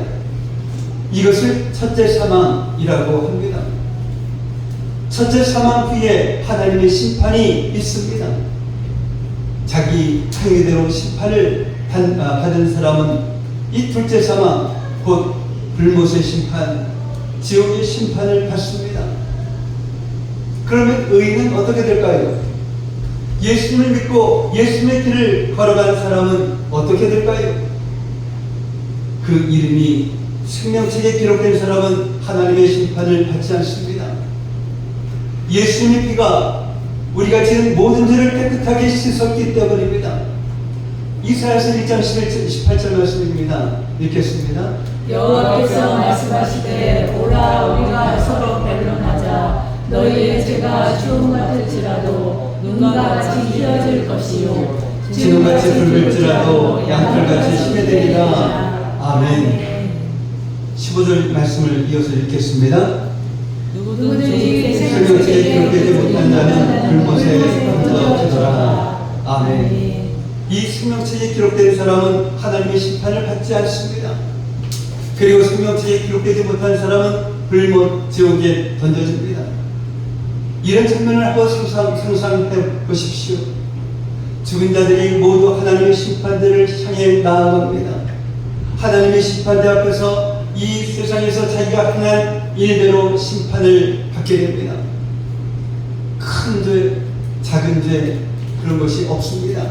이것을 첫째 사망이라고 합니다. 첫째 사망 후에 하나님의 심판이 있습니다. 자기 행위대로 심판을 받은 사람은 이 둘째 사망, 곧 불못의 심판, 지옥의 심판을 받습니다. 그러면 의인은 어떻게 될까요? 예수님을 믿고 예수님의 길을 걸어간 사람은 어떻게 될까요? 그 이름이 생명책에 기록된 사람은 하나님의 심판을 받지 않습니다. 예수님의 피가 우리가 지은 모든 죄를 깨끗하게 씻었기 때문입니다. 이사야서 1장 18절 말씀입니다. 읽겠습니다. 여호와께서 말씀하시되 오라 우리가 서로 변론하자. 너희의 죄가 주홍 같을지라도 눈과 같이 희어질 것이요 지금같이 붉을지라도 양털같이 심해되리라. 아멘. 15절 말씀을 이어서 읽겠습니다. 누구든지 생명책에 기록되지 못한 자는 불못에 던져지더라. 아멘. 이 생명책에 기록된 사람은 하나님의 심판을 받지 않습니다. 그리고 생명책에 기록되지 못한 사람은 불못 지옥에 던져집니다. 이런 장면을 한번 상상해 보십시오. 죽은 자들이 모두 하나님의 심판대를 향해 나아갑니다. 하나님의 심판대 앞에서 이 세상에서 자기가 행한 일대로 심판을 받게 됩니다. 큰 죄, 작은 죄 그런 것이 없습니다.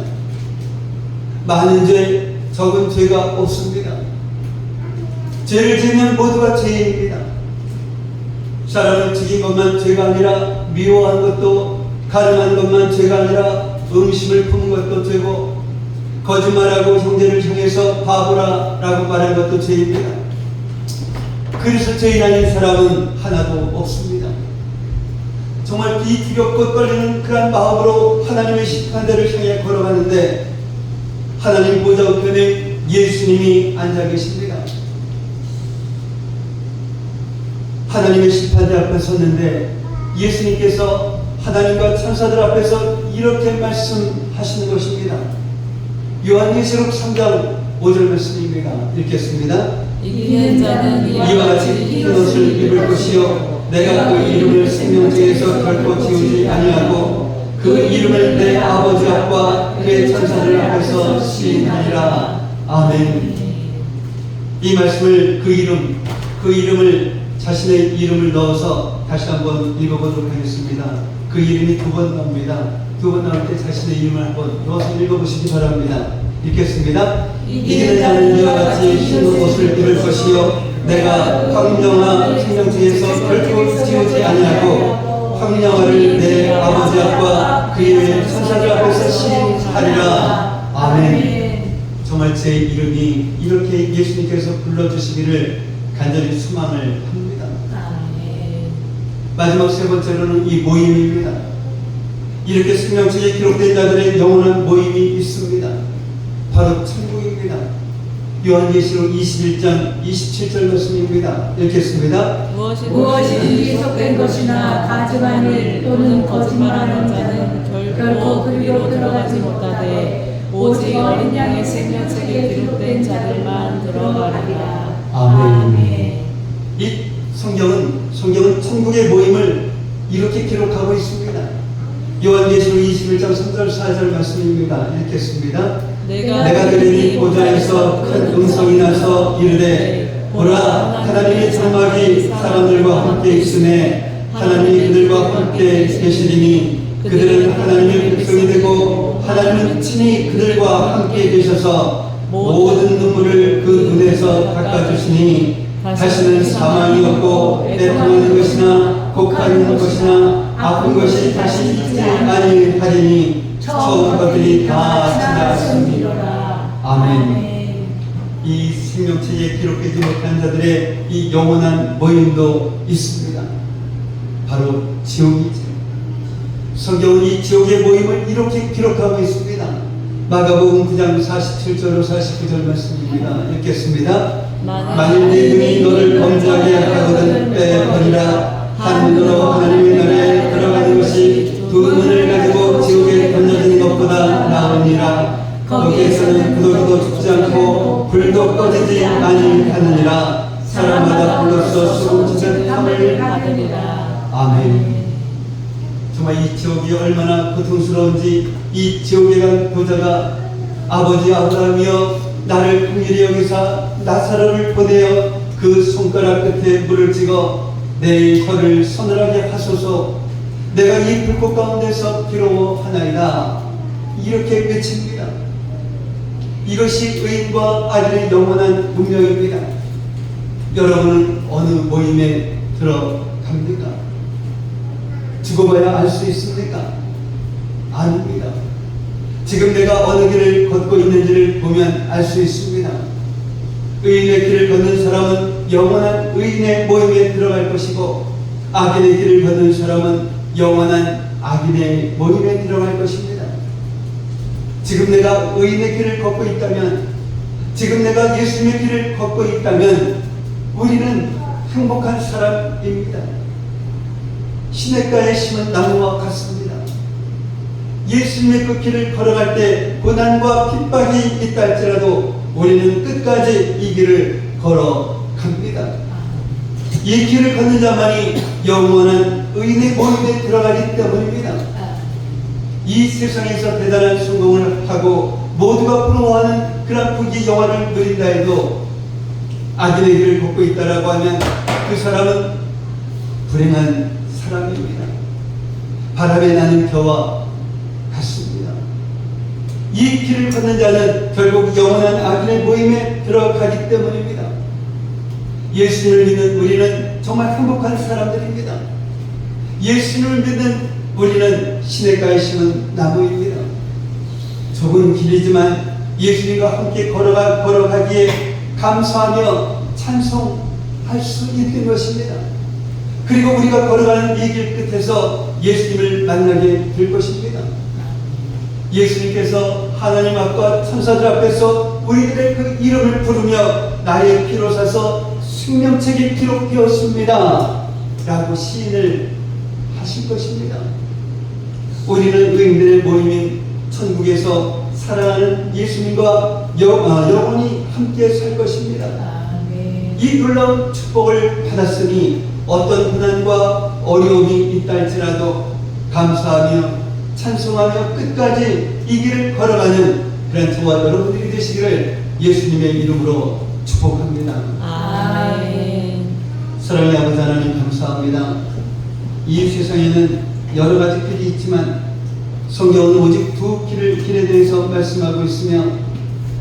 많은 죄, 적은 죄가 없습니다. 죄를 지으면 모두가 죄인입니다. 사람을 죽인 것만 죄가 아니라 미워한 것도, 가늠한 것만 죄가 아니라 음심을 품은 것도 죄고, 거짓말하고 형제를 향해서 바보라 라고 말한 것도 죄입니다. 그래서 죄인 아닌 사람은 하나도 없습니다. 정말 비두렵고 떨리는 그런 마음으로 하나님의 심판대를 향해 걸어가는데 하나님 보좌 우편에 예수님이 앉아 계십니다. 하나님의 심판대 앞에 섰는데 예수님께서 하나님과 천사들 앞에서 이렇게 말씀하시는 것입니다. 요한계시록 3장 5절 말씀입니다. 읽겠습니다. 이기는 자는 이와 같이 흰 옷을 입을 것이요 내가 그 이름을 생명책에서 결코 지우지 아니하고 그 이름을 내 아버지 앞과 그의 천사들 앞에서 시인하리라. 아멘. 이 말씀을 그 이름을 자신의 이름을 넣어서 다시 한번 읽어보도록 하겠습니다. 그 이름이 두 번 나옵니다. 두 번 나올 때 자신의 이름을 한번 넣어서 읽어보시기 바랍니다. 읽겠습니다. 이기는 자는 이와 같이 흰 옷을 입을 것이요 내가 황영화 생명책에서 결코 지우지 아니하고 황영화를 내 아버지 앞과 그의 천사들 앞에서 시인하리라. 아멘. 정말 제 이름이 이렇게 예수님께서 불러주시기를 간절히 소망을 합니다. 마지막 세 번째로는 이 모임입니다. 이렇게 생명책에 기록된 자들의 영원한 모임이 있습니다. 바로 천국입니다. 요한계시록 21장 27절 말씀입니다. 읽겠습니다. 무엇이든지 속된 것이나 가증한 일 또는 거짓말하는 자는 결코 그리로 들어가지 못하되 오직 어린 양의 생명책에 기록된 자들만 들어가리라. 아멘. 이 성경은 천국의 모임을 이렇게 기록하고 있습니다. 요한계시록 21장 3절 4절 말씀입니다. 읽겠습니다. 내가 들으니 보좌에서 큰 음성이 나서 이르되 보라, 하나님의 장막이 사람들과 함께 있으매 하나님이 그들과 함께 계시리니 그들은 하나님의 백성이 되고 하나님은 친히 그들과 함께 계셔서 모든 눈물을 그 눈에서 닦아주시니 다시는 사망이 없고 애통하는 것이나 곡하는 것이나 아픈 것이 다시 있지 아니하리니 처음 것들이 다 지나갔습니다. 아멘. 이 생명책에 기록되지 못한 자들의 이 영원한 모임도 있습니다. 바로 지옥이죠. 성경은 이 지옥의 모임을 이렇게 기록하고 있습니다. 마가복음 9장 47절로 49절 말씀입니다. 읽겠습니다. 만일 네 눈이 너를 범죄하게 하거든 빼버리라. 한 눈으로 하나님의 나라에 들어가는 것이 두 눈을 가지고 지옥에 던져지는 것보다 나으니라. 거기에서는 구더기도 죽지 않고 불도 꺼지지 아니하느니라. 사람마다 불로써 수금치는 탐을 받으리라. 아멘. 정말 이 지옥이 얼마나 고통스러운지 이 지옥에 간 보좌가 아버지 아브라함이여 나를 긍휼히 여기사 나사로를 보내어 그 손가락 끝에 물을 찍어 내 혀를 서늘하게 하소서. 내가 이 불꽃 가운데서 괴로워하나이다. 이렇게 외칩니다. 이것이 의인과 악인의 영원한 운명입니다. 여러분은 어느 모임에 들어갑니까? 죽어봐야 알 수 있습니까? 아닙니다. 지금 내가 어느 길을 걷고 있는지를 보면 알 수 있습니다. 의인의 길을 걷는 사람은 영원한 의인의 모임에 들어갈 것이고 악인의 길을 걷는 사람은 영원한 악인의 모임에 들어갈 것입니다. 지금 내가 의인의 길을 걷고 있다면, 지금 내가 예수님의 길을 걷고 있다면 우리는 행복한 사람입니다. 시냇가에 심은 나무와 같습니다. 예수님의 그 길을 걸어갈 때 고난과 핍박이 있다 할지라도 우리는 끝까지 이 길을 걸어갑니다. 이 길을 걷는 자만이 영원한 의인의 모임에 들어가기 때문입니다. 이 세상에서 대단한 성공을 하고 모두가 부러워하는 그런 부귀 영화를 누린다 해도 악인의 길을 걷고 있다라고 하면 그 사람은 불행한 사람입니다. 바람에 나는 겨와 같습니다. 이 길을 걷는 자는 결국 영원한 악인의 모임에 들어가기 때문입니다. 예수님을 믿는 우리는 정말 행복한 사람들입니다. 예수님을 믿는 우리는 시냇가에 심은 나무입니다. 좁은 길이지만 예수님과 함께 걸어가기에 감사하며 찬송할 수 있는 것입니다. 그리고 우리가 걸어가는 이 길 끝에서 예수님을 만나게 될 것입니다. 예수님께서 하나님 앞과 천사들 앞에서 우리들의 그 이름을 부르며 나의 피로 사서 생명책에 기록되었습니다 라고 시인을 하실 것입니다. 우리는 의인들의 모임인 천국에서 사랑하는 예수님과 영원히 함께 살 것입니다. 이 놀라운 축복을 받았으니 어떤 고난과 어려움이 있다 할지라도 감사하며 찬송하며 끝까지 이 길을 걸어가는 그런 저와 여러분들이 되시기를 예수님의 이름으로 축복합니다. 아멘. 사랑의 아버지 하나님 감사합니다. 이 세상에는 여러 가지 길이 있지만 성경은 오직 두 길에 대해서 말씀하고 있으며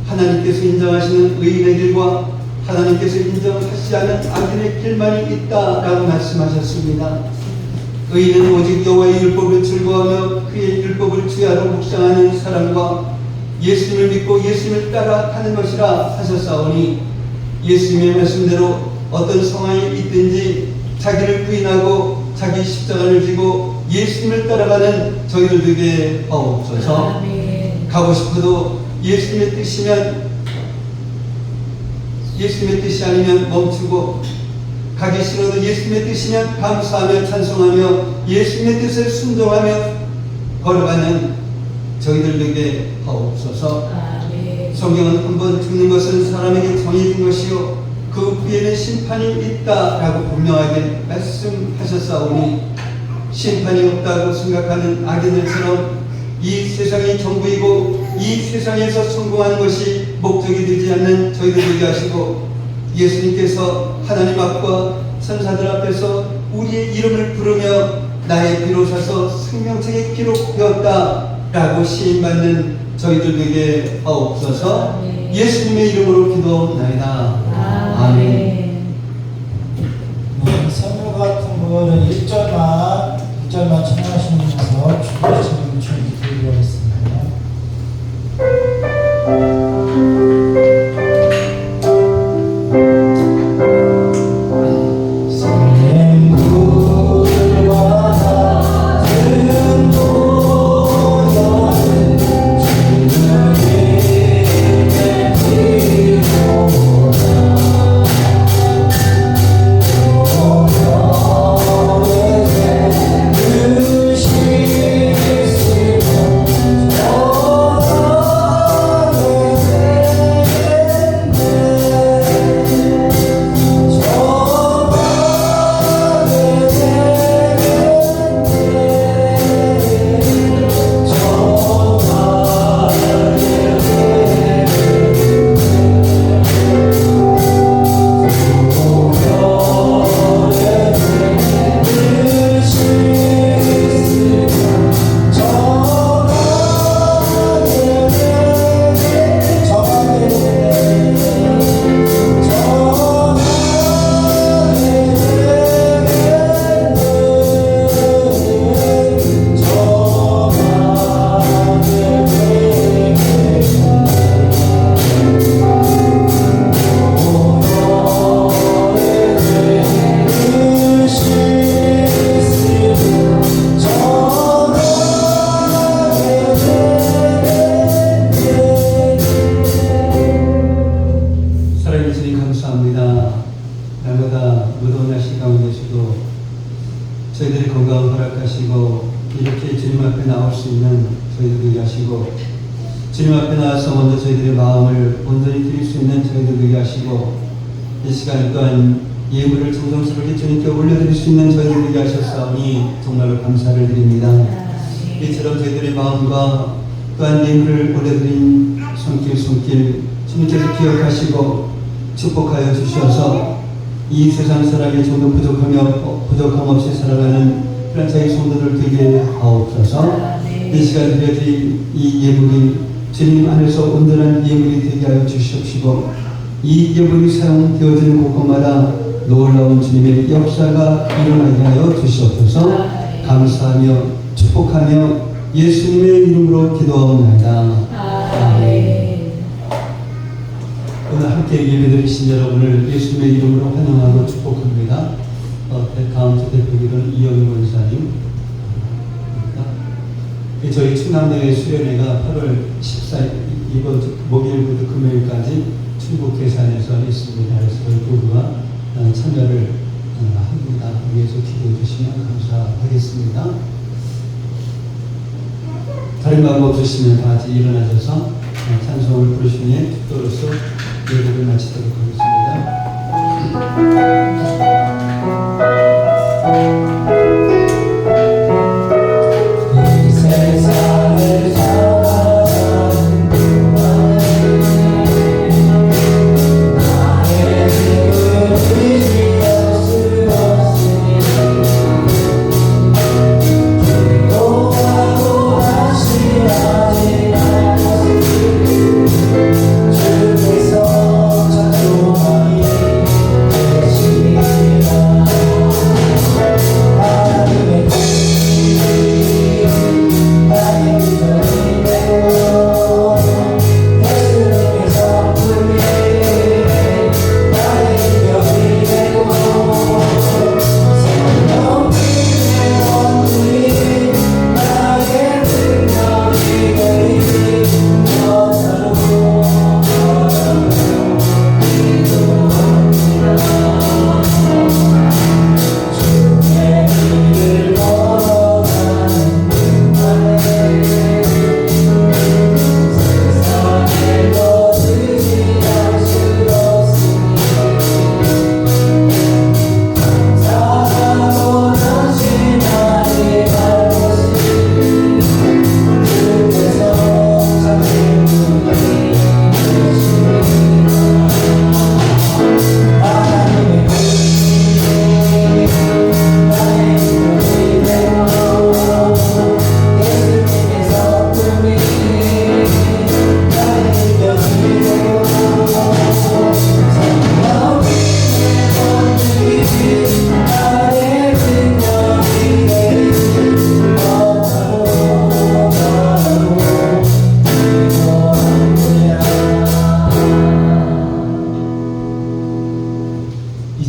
하나님께서 인정하시는 의인의 길과 하나님께서 인정하시지 않은 악인의 길만이 있다라고 말씀하셨습니다. 의인은 오직 여호와의 율법을 즐거워하며 그의 율법을 주야로 묵상하는 사람과 예수님을 믿고 예수님을 따라가는 것이라 하셨사오니 예수님의 말씀대로 어떤 상황에 있든지 자기를 부인하고 자기 십자가를 지고 예수님을 따라가는 저희들 되게 하옵소서. 가고 싶어도 예수님의 뜻이면 예수님의 뜻이 아니면 멈추고, 가기 싫어도 예수님의 뜻이면 감사하며 찬송하며 예수님의 뜻을 순종하며 걸어가는 저희들에게 하옵소서. 성경은 한번 죽는 것은 사람에게 정해진 것이요 그 후에는 심판이 있다라고 분명하게 말씀하셨사오니, 심판이 없다고 생각하는 악인들처럼 이 세상이 전부이고 이 세상에서 성공하는 것이 목적이 되지 않는 저희들 되게 하시고, 예수님께서 하나님 앞과 천사들 앞에서 우리의 이름을 부르며 나의 피로 사서 생명책에 기록되었다라고 시인받는 저희들 되게 하옵소서. 예수님의 이름으로 기도나이다. 아멘. 네, 선물 같은 거는 1절만 청하시면서 주보시는 준비 드리겠습니다. 저희들이 건강을 허락하시고 이렇게 주님 앞에 나올 수 있는 저희들에게 하시고, 주님 앞에 나와서 먼저 저희들의 마음을 온전히 드릴 수 있는 저희들에게 하시고, 이 시간 또한 예물을 정성스럽게 주님께 올려드릴 수 있는 저희들에게 하셨사오니 정말로 감사를 드립니다. 이처럼 저희들의 마음과 또한 예물을 올려드린 손길 주님께서 기억하시고 축복하여 주셔서 이 세상 사람이 좀 더 부족함 없이 살아가는 그런 자의 성도들 되게 하옵소서. 이 시간 드려진 이 예물이 주님 안에서 온전한 예물이 되게 하여 주시옵시고, 이 예물이 사용되어지는 곳곳마다 놀라운 주님의 역사가 일어나게 하여 주시옵소서. 감사하며 축복하며 예수님의 이름으로 기도하옵나이다. 아멘. 오늘 함께 예배드리신 여러분을 예수님의 이름으로 환영하고 축복합니다. 다음 주 대표기는 이영희 원사님. 저희 충남대회 수련회가 8월 14일 이번 주 목요일부터 금요일까지 충북 괴산에서 있습니다. 그래서 저희 부부가 참여를 합니다. 위해서 기도해 주시면 감사하겠습니다. 다른 방법 없으시면 다 같이 일어나셔서 찬송을 부르시니 축도로서 예배를 마치도록 하겠습니다. 주께서 찾고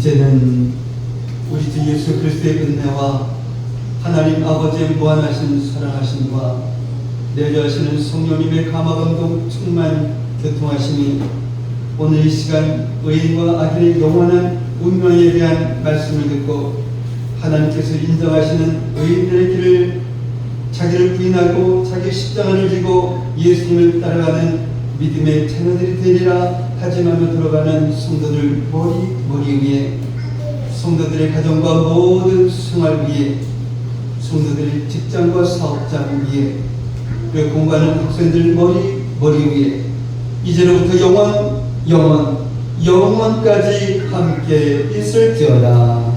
이제는 우리 주 예수 그리스도의 은혜와 하나님 아버지의 무한하신 사랑하심과 내주하시는 성령님의 감화감동 충만 교통하심이 오늘 이 시간 의인과 악인의 영원한 운명에 대한 말씀을 듣고 하나님께서 인정하시는 의인들의 길을 자기를 부인하고 자기 십자가를 지고 예수님을 따라가는 믿음의 자녀들이 되리라 다짐하며 들어가는 성도들 머리 위에, 성도들의 가정과 모든 생활 위에, 성도들의 직장과 사업장 위에, 그리고 공부하는 학생들 머리 위에 이제로부터 영원까지 함께 있을지어다.